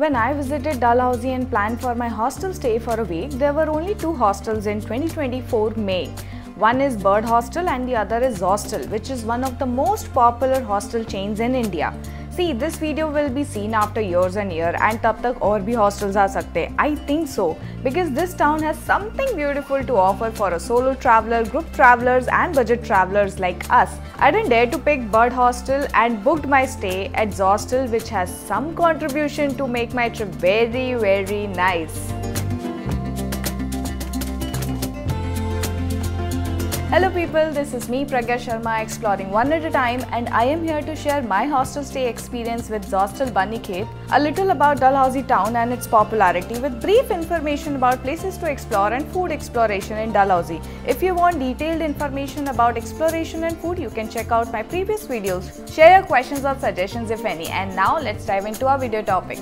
When I visited Dalhousie and planned for my hostel stay for a week, there were only two hostels in 2024 May. One is Bird Hostel and the other is Zostel, which is one of the most popular hostel chains in India. See, this video will be seen after years and years, and तब तक और भी hostels आ सकते हैं. I think so, because this town has something beautiful to offer for a solo traveler, group travelers and budget travelers like us. I didn't dare to pick Bird Hostel and booked my stay at Zostel, which has some contribution to make my trip very nice. Hello people, this is me Pragya Sharma exploring one at a time, and I am here to share my hostel stay experience with Zostel Banikhet, a little about Dalhousie town and its popularity, with brief information about places to explore and food exploration in Dalhousie. If you want detailed information about exploration and food, you can check out my previous videos. Share your questions or suggestions if any, and now let's dive into our video topic.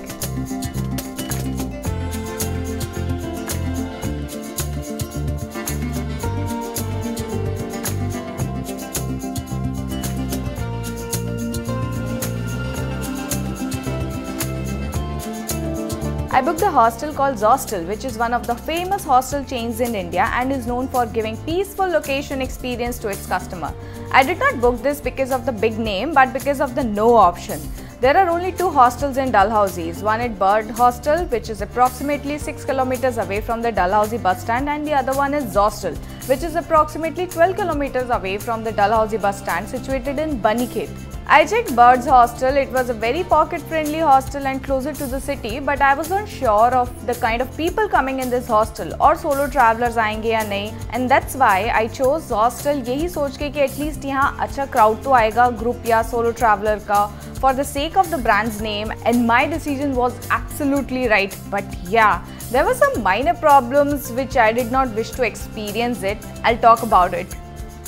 I booked a hostel called Zostel, which is one of the famous hostel chains in India and is known for giving peaceful location experience to its customer. I did not book this because of the big name, but because of the no option. There are only two hostels in Dalhousie. One is Bird Hostel, which is approximately 6 kilometers away from the Dalhousie bus stand, and the other one is Zostel, which is approximately 12 kilometers away from the Dalhousie bus stand, situated in Banikhet. I checked Bird's hostel. It was a very pocket-friendly hostel and closer to the city, but I wasn't sure of the kind of people coming in this hostel और solo travelers आएंगे या नहीं, and that's why I chose Zostel यही सोच के कि at least यहाँ अच्छा crowd तो आएगा group या solo traveler का, for the sake of the brand's name, and my decision was absolutely right. But yeah, there were some minor problems which I did not wish to experience it. I'll talk about it.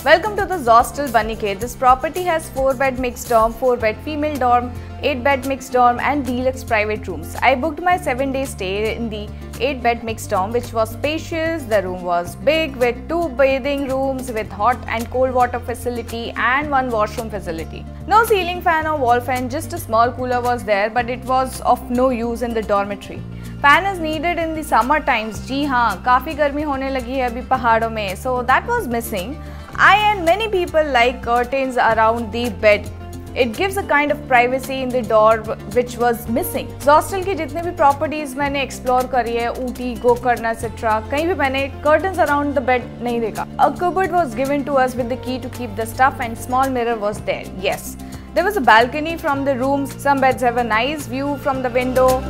Welcome to the Zostel Banikhet. This property has 4-bed mixed dorm, 4-bed female dorm, 8-bed mixed dorm and deluxe private rooms. I booked my 7-day stay in the 8-bed mixed dorm, which was spacious. The room was big with 2 bathing rooms with hot and cold water facility and 1 washroom facility. No ceiling fan or wall fan, just a small cooler was there, but it was of no use in the dormitory. Fan is needed in the summer times. जी हाँ, काफ़ी गर्मी होने लगी है अभी पहाड़ों में, so that was missing. I and many people like curtains around the bed. It gives a kind of privacy in the door which was missing. Zostel की जितने भी properties मैंने explore करी है, ऊटी, गोकर्ण, etc. कहीं भी मैंने curtains around the bed नहीं देखा. A cupboard was given to us with the key to keep the stuff, and small mirror was there. Yes, there was a balcony from the rooms. Some beds have a nice view from the window.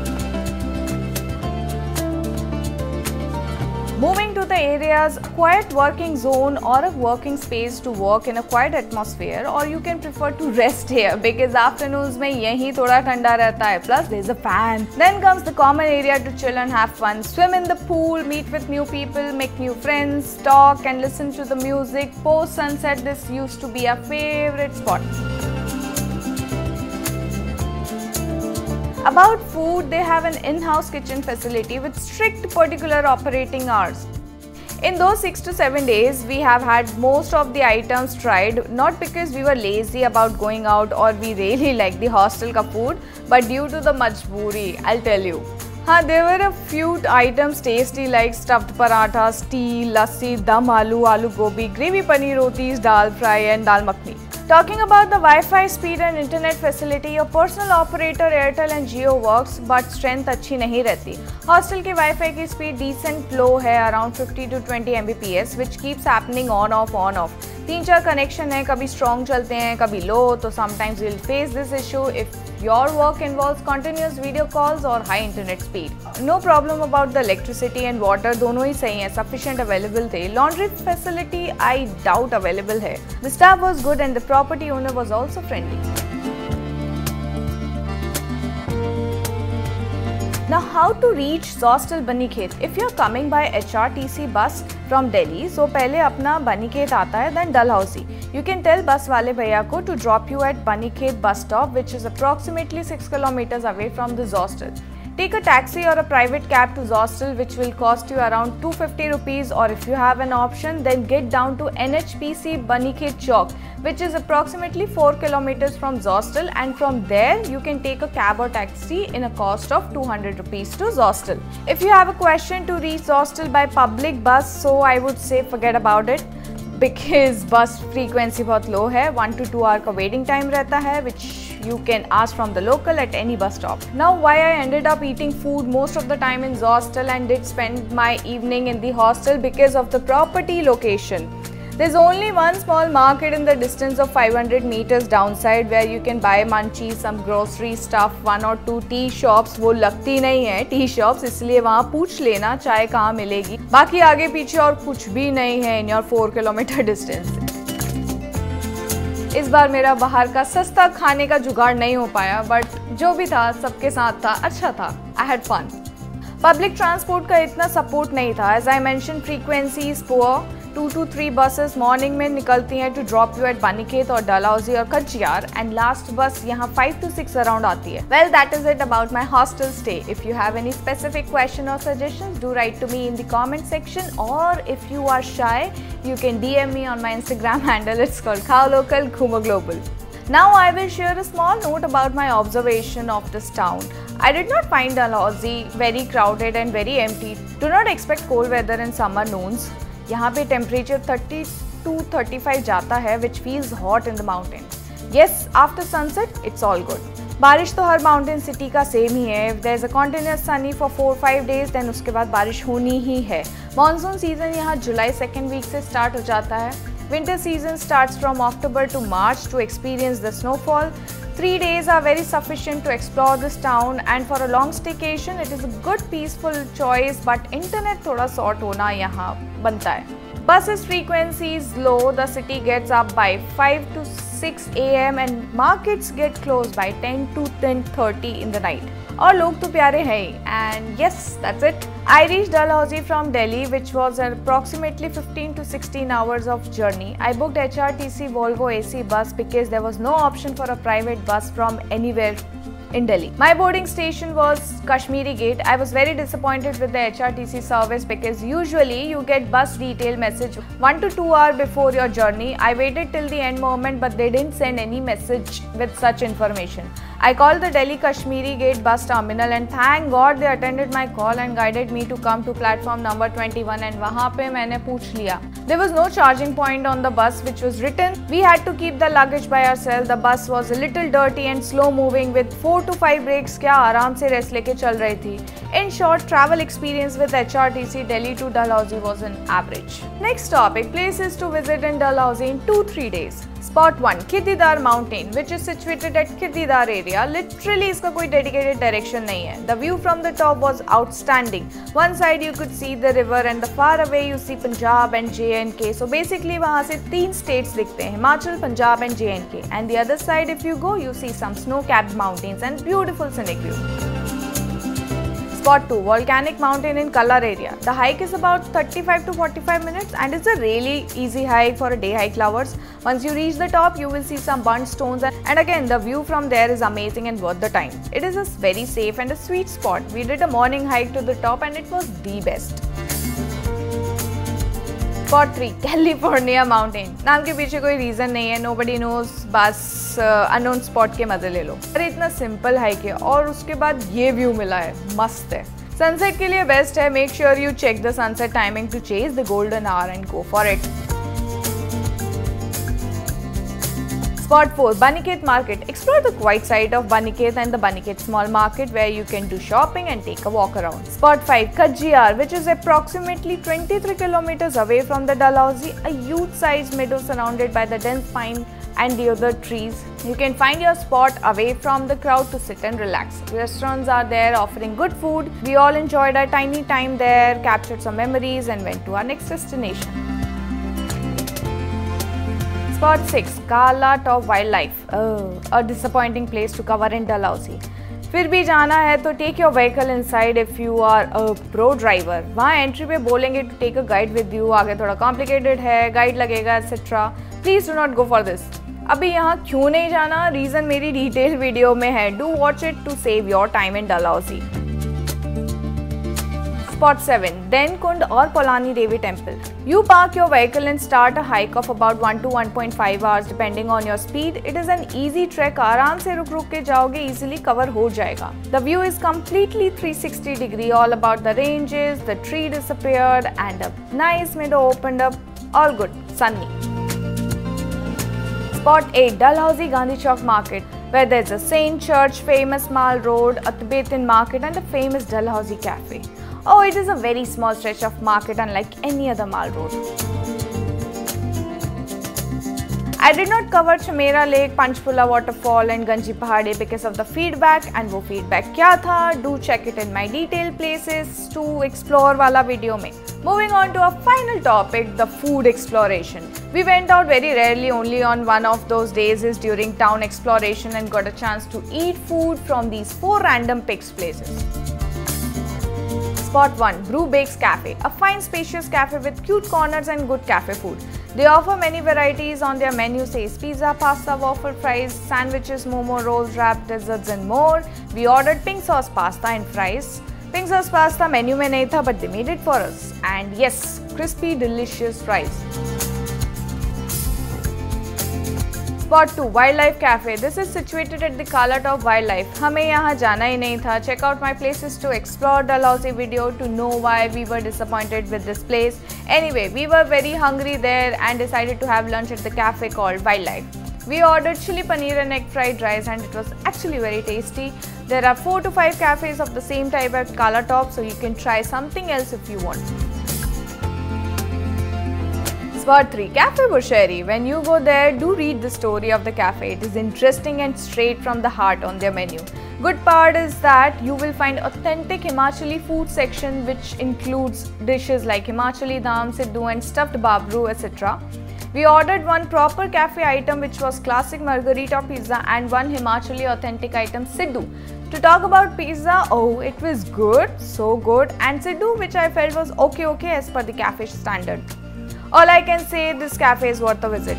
Moving to the areas, a quiet working zone or a working space to work in a quiet atmosphere, or you can prefer to rest here because afternoons में यही थोड़ा ठंडा रहता है. Plus there is a fan. Then comes the common area to chill and have fun. Swim in the pool, meet with new people, make new friends, talk and listen to the music. Post sunset, this used to be a favorite spot. About food, they have an in-house kitchen facility with strict particular operating hours. In those 6 to 7 days, we have had most of the items tried, not because we were lazy about going out or we really like the hostel ka food, but due to the majboori, I'll tell you. There were a few items tasty like stuffed parathas, tea, lassi, dum aloo, aloo gobi, gravy paneer rotis, dal fry and dal makhni. Talking about the Wi-Fi speed and internet facility, your personal operator Airtel and Jio works, but strength अच्छी नहीं रहती. Hostel की Wi-Fi की speed decent low है, around 50 to 20 Mbps, which keeps happening on off. 3-4 connection है, कभी strong चलते हैं, कभी low, तो sometimes you'll face this issue if your work involves continuous video calls or high internet speed. No problem about the electricity and water, दोनों ही सही हैं, sufficient available थे. Laundry facility I doubt available है. The staff was good and the property owner was also friendly. Now, how to reach Zostel Banikhet? If you're coming by HRTC bus from Delhi, so पहले अपना Banikhet आता है, then Dalhousie. You can tell bus वाले भैया को to drop you at Banikhet bus stop, which is approximately 6 kilometers away from the Zostel. Take a taxi or a private cab to Zostel, which will cost you around 250 rupees, or if you have an option, then get down to NHPC Banikhet Chowk, which is approximately 4 kilometers from Zostel, and from there you can take a cab or taxi in a cost of 200 rupees to Zostel. If you have a question to reach Zostel by public bus, so I would say forget about it, because bus frequency बहुत low है, 1 to 2 hour का waiting time रहता है, which you can ask from the local at any bus stop. Now, why I ended up eating food most of the time in Zostel and did spend my evening in the hostel, because of the property location. There's only one small market in the distance of 500 meters downside where you can buy munchies, some grocery stuff, 1 or 2 tea shops. वो लगती नहीं है T shops, इसलिए वहाँ पूछ लेना चाय कहाँ मिलेगी. बाकी आगे पीछे और कुछ भी नहीं है in your 4 kilometer distance. इस बार मेरा बाहर का सस्ता खाने का जुगाड़ नहीं हो पाया, बट जो भी था सबके साथ था, अच्छा था. I had fun. Public transport का इतना सपोर्ट नहीं था. As I mentioned, frequency is poor. 2 to 3 buses morning में निकलती हैं to drop you at Banikhet और Dalhousie और Kajiyar, and last bus यहाँ 5 to 6 around आती है. Well, that is it about my hostel stay. If you have any specific question or suggestions, do write to me in the comment section, or if you are shy, you can DM me on my Instagram handle. It's called Khao Local Ghumo Global. Now I will share a small note about my observation of this town. I did not find Dalhousie very crowded and very empty. Do not expect cold weather in summer noons. यहाँ पे temperature 30 to 35 जाता है, which feels hot in the mountain. Yes, after sunset, it's all good. बारिश तो हर mountain city का same ही है. If there's a continuous sunny for 4-5 days, then उसके बाद बारिश होनी ही है. Monsoon season यहाँ जुलाई 2nd week से start हो जाता है. Winter season starts from October to March to experience the snowfall. 3 days are very sufficient to explore this town, and for a long staycation, it is a good peaceful choice. But internet थोड़ा sort होना यहाँ बनता है. Buses frequency is low. The city gets up by 5 to 6 AM and markets get closed by 10 to 10:30 in the night. और लोग तो प्यारे हैं ही. And yes, that's it. I reached Dalhousie from Delhi, which was approximately 15 to 16 hours of journey. I booked HRTC Volvo AC bus because there was no option for a private bus from anywhere in Delhi. My boarding station was Kashmiri Gate. I was very disappointed with the HRTC service because usually you get bus detail message 1 to 2 hours before your journey. I waited till the end moment, but they didn't send any message with such information. I called the Delhi Kashmiri Gate bus terminal, and thank God they attended my call and guided me to come to platform number 21, and वहाँ पे मैंने पूछ लिया. There was no charging point on the bus which was written. We had to keep the luggage by ourselves. The bus was a little dirty and slow moving with 4 to 5 breaks. क्या आराम से rest लेके चल रही थी. In short, travel experience with HRTC Delhi to Dalhousie was an average. Next topic, places to visit in Dalhousie in 2-3 days. Spot 1, Khididar Mountain, which is situated at Khididar area. Literally इसका कोई dedicated direction नहीं है. The view from the top was outstanding. One side you could see the river, and the far away you see Punjab and J&K. So basically वहाँ से 3 states दिखते हैं, Himachal, Punjab and J&K. And the other side, if you go, you see some snow-capped mountains and beautiful scenic view. Spot 2, Volcanic Mountain in Kallar area. The hike is about 35 to 45 minutes and it's a really easy hike for a day hike lovers. Once you reach the top, you will see some burnt stones, and again the view from there is amazing and worth the time. It is a very safe and a sweet spot. We did a morning hike to the top and it was the best. Spot 3, California Mountain. नाम के पीछे कोई reason नहीं है. Nobody knows. बस unknown spot के मजे ले लो. अरे इतना सिंपल हाइक है और उसके बाद ये व्यू मिला है, मस्त है. सनसेट के लिए बेस्ट है. Make sure you check the sunset timing to chase the golden hour and go for it. Spot 4, Banikhet Market. Explore the quiet side of Banikhet and the Banikhet Small Market where you can do shopping and take a walk around. Spot 5, Kajiyar, which is approximately 23 kilometers away from the Dalhousie, a huge-sized meadow surrounded by the dense pine and deodar trees. You can find your spot away from the crowd to sit and relax. Restaurants are there offering good food. We all enjoyed our tiny time there, captured some memories and went to our next destination. Spot 6, Kala Top Wildlife. A disappointing place to cover in Dalhousie. फिर भी जाना है तो take your vehicle inside if you are a pro driver. वहाँ entry पे बोलेंगे to take a guide with you. आगे थोड़ा complicated है, गाइड लगेगा etc. Please do not go for this. अभी यहाँ क्यों नहीं जाना, रीज़न मेरी डिटेल वीडियो में है. Do watch it to save your time in Dalhousie. Spot 7. Den Kund or Polani Devi Temple. You park your vehicle and start a hike of about 1 to 1.5 hours depending on your speed. It is an easy trek. आराम से रुक के जाओगे, easily cover हो जाएगा. The view is completely 360 degree, all about the ranges, the tree disappeared and a nice meadow opened up. All good, sunny. Spot 8. Dalhousie Gandhi Chowk Market, where there's a Saint Church, famous Mall Road, a Tibetan market and a famous Dalhousie Cafe. Oh, it is a very small stretch of market unlike any other Mall Road. I did not cover Chamera Lake, Panchpula Waterfall and Ganji Pahadi because of the feedback, and वो feedback क्या था? Do check it in my detailed places to explore वाला video में. Moving on to our final topic, the food exploration. We went out very rarely, only on one of those days is during town exploration, and got a chance to eat food from these 4 random picked places. Spot 1. Brew Bakes Cafe, a fine spacious cafe with cute corners and good cafe food. They offer many varieties on their menu, says pizza, pasta, waffle fries, sandwiches, momo rolls, wrap, desserts and more. We ordered pink sauce pasta and fries. Pink sauce pasta menu mein nahi tha, but they made it for us. And yes, crispy delicious fries. Spot 2. Wildlife Cafe. This is situated at the Kala Top Wildlife. हमें यहाँ जाना ही नहीं था. Check out my places to explore Dalhousie video to know why we were disappointed with this place. Anyway, we were very hungry there and decided to have lunch at the cafe called Wildlife. We ordered chili paneer and egg fried rice, and it was actually very tasty. There are 4 to 5 cafes of the same type at Kala Top, so you can try something else if you want. Spot 3. Cafe Busheri. When you go there, do read the story of the cafe. It is interesting and straight from the heart on their menu. Good part is that you will find authentic Himachali food section, which includes dishes like Himachali dam, siddu and stuffed babru, etc. We ordered one proper cafe item, which was classic margarita pizza, and one Himachali authentic item, siddu. To talk about pizza, oh, it was good, so good, and siddu, which I felt was okay as per the cafe standard. All I can say, this cafe is worth a visit.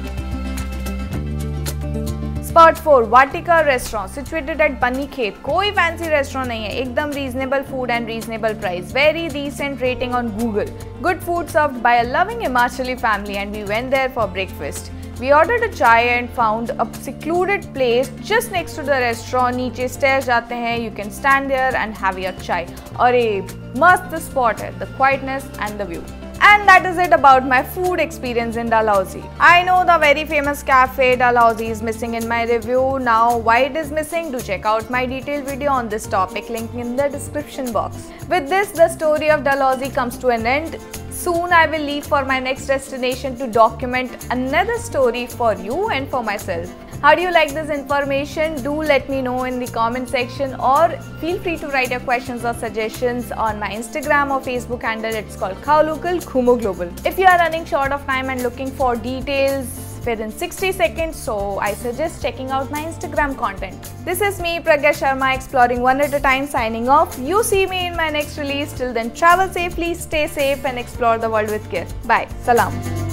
Spot 4. Vatika Restaurant, situated at Bunny Khet. कोई fancy restaurant नहीं है, एकदम reasonable food and reasonable price. Very decent rating on Google. Good food served by a loving Himachali family, and we went there for breakfast. We ordered a chai and found a secluded place just next to the restaurant. नीचे stairs जाते हैं, you can stand there and have your chai. और ये मस्त spot है, the quietness and the view. And that is it about my food experience in Dalhousie. I know the very famous cafe Dalhousie is missing in my review. Now why it is missing? Do check out my detailed video on this topic, link in the description box. With this, the story of Dalhousie comes to an end. Soon I will leave for my next destination to document another story for you and for myself. How do you like this information? Do let me know in the comment section, or feel free to write your questions or suggestions on my Instagram or Facebook handle. It's called Khawlocal Ghumo Global. If you are running short of time and looking for details within 60 seconds, so I suggest checking out my Instagram content. This is me, Pragya Sharma, exploring one at a time, signing off. You see me in my next release. Till then, travel safely, stay safe and explore the world with care. Bye. Salam.